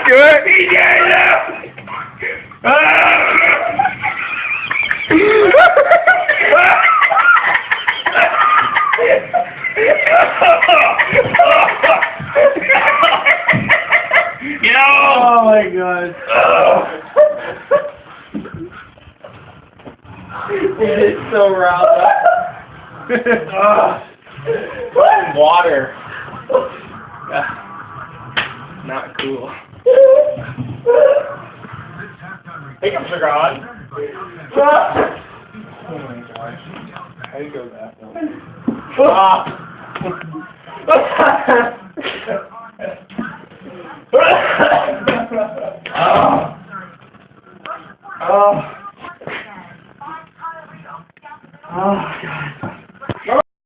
Do it. He did it. Oh my god. It is so riled up. Water. Not cool. Take him, sugar on. Oh my gosh. How do you go that way? Oh.